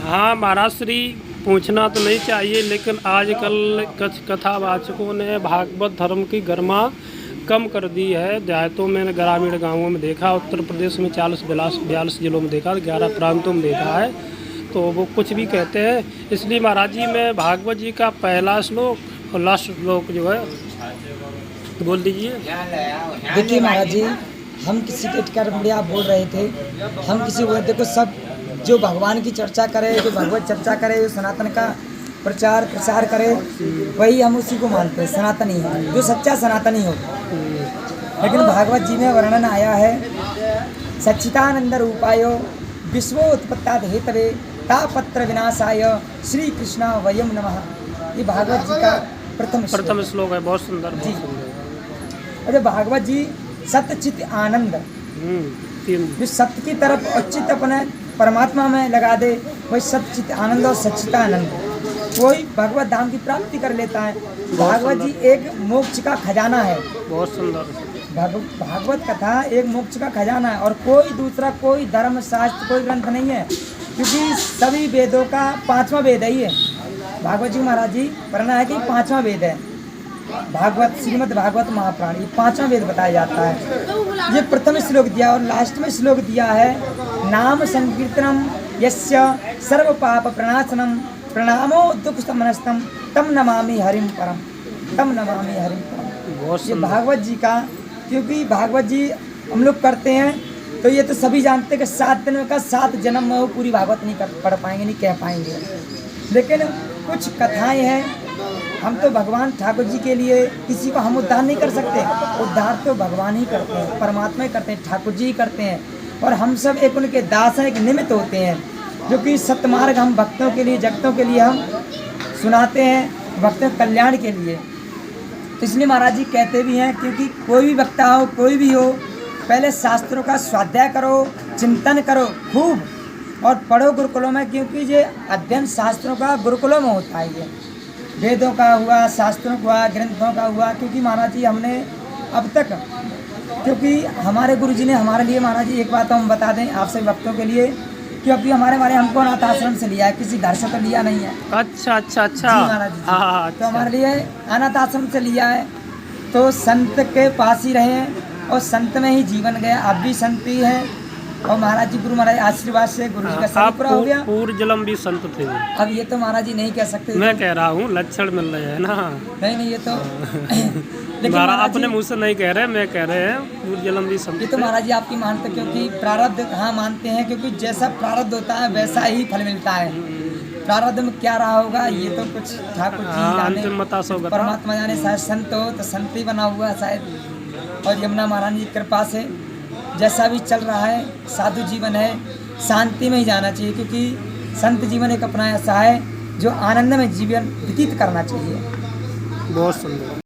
हाँ महाराज श्री, पूछना तो नहीं चाहिए, लेकिन आजकल कथावाचकों ने भागवत धर्म की गरिमा कम कर दी है। देहातों में, ग्रामीण गांवों में देखा, उत्तर प्रदेश में 42 जिलों में देखा, 11 प्रांतों में देखा है, तो वो कुछ भी कहते हैं। इसलिए महाराज जी मैं भागवत जी का पहला श्लोक और लास्ट श्लोक जो है बोल दीजिए। देखिए महाराज जी, हम किसी के कर्म आप बोल रहे थे, हम किसी को देखो, सब जो भगवान की चर्चा करे, जो भगवत चर्चा करे, जो सनातन का प्रसार करे, वही हम उसी को मानते हैं, सनातनी है, जो सच्चा सनातनी हो। लेकिन भागवत जी में वर्णन आया है, सच्चिदानंद रूपायो विश्वोत्पत्ताद हेतवे तापत्र विनाशाय श्री कृष्णा वयम नमः। ये भागवत जी का प्रथम श्लोक है, बहुत सुंदर जी। और भागवत जी सत्य चित आनंद, जो सत्य की तरफ और चित्त अपने परमात्मा में लगा दे, वही सत्य चित आनंद और सच्चिदानंद, कोई भगवत धाम की प्राप्ति कर लेता है। भागवत जी एक मोक्ष का खजाना है, बहुत सुंदर। भागवत कथा एक मोक्ष का खजाना है, और कोई दूसरा कोई धर्म शास्त्र कोई ग्रंथ नहीं है, क्योंकि सभी वेदों का 5वां वेद है ये। भागवत जी महाराज जी पढ़ना है कि 5वां वेद है भागवत, श्रीमद् भागवत महापुराण, ये 5वां वेद बताया जाता है। ये प्रथम श्लोक दिया और लास्ट में श्लोक दिया है, नाम संकीर्तनम यस्य सर्व पाप प्रणाशनम प्रणामो दुख समनस्तम तम नमामि हरिम परम, तम नमामि हरिम परम। ये भागवत जी का, क्योंकि भागवत जी हम लोग करते हैं तो ये तो सभी जानते हैं कि 7 दिन का 7 जन्म में वो पूरी भागवत नहीं पढ़ पाएंगे, नहीं कह पाएंगे। लेकिन कुछ कथाएं हैं, हम तो भगवान ठाकुर जी के लिए किसी को हम उद्धार नहीं कर सकते, उद्धार तो भगवान ही करते हैं, परमात्मा ही करते हैं, ठाकुर जी ही करते हैं, और हम सब एक उनके दास हैं, एक निमित्त होते हैं, जो कि सत्यमार्ग हम भक्तों के लिए, जगतों के लिए हम सुनाते हैं, भक्तों के कल्याण के लिए। तो इसलिए महाराज जी कहते भी हैं, क्योंकि कोई भी वक्ता हो, कोई भी हो, पहले शास्त्रों का स्वाध्याय करो, चिंतन करो खूब, और पढ़ो गुरुकुलों में, क्योंकि ये अध्ययन शास्त्रों का गुरुकुलों में होता है। ये वेदों का हुआ, शास्त्रों का हुआ, ग्रंथों का हुआ, क्योंकि महाराज जी हमने अब तक, क्योंकि हमारे गुरु जी ने हमारे लिए, महाराज जी एक बात हम बता दें आपसे भक्तों के लिए, कि अभी हमारे हमको अनाथ आश्रम से लिया है, किसी घर से तो लिया नहीं है। अच्छा जी महाराज जी, हाँ, तो हमारे लिए अनाथ आश्रम से लिया है, तो संत के पास ही रहे हैं और संत में ही जीवन गया। अब भी संत ही है, और महाराज जी, गुरु महाराज आशीर्वाद से गुरु जी का सब पूरा हो गया। पूर्व जन्म भी संत थे। अब ये तो महाराज जी नहीं कह सकते, मैं कह रहा हूँ, लक्षण मिल रहे हैं ना। नहीं ये तो लेकिन अपने मुंह से नहीं कह रहे, मैं कह रहे हैं पूर्व जन्म भी संत। ये तो महाराज जी आपकी मानते, क्योंकि प्रारब्ध, हाँ मानते हैं, क्योंकि जैसा प्रारब्ध होता है वैसा ही फल मिलता है। प्रारब्ध में क्या रहा होगा ये तो कुछ ठाकुर जी जाने, परमात्मा जाने। शायद संत हो तो संत ही बना हुआ शायद, और यमुना महारानी की कृपा से जैसा भी चल रहा है, साधु जीवन है, शांति में ही जाना चाहिए, क्योंकि संत जीवन एक अपना ऐसा है जो आनंद में जीवन व्यतीत करना चाहिए। बहुत सुंदर।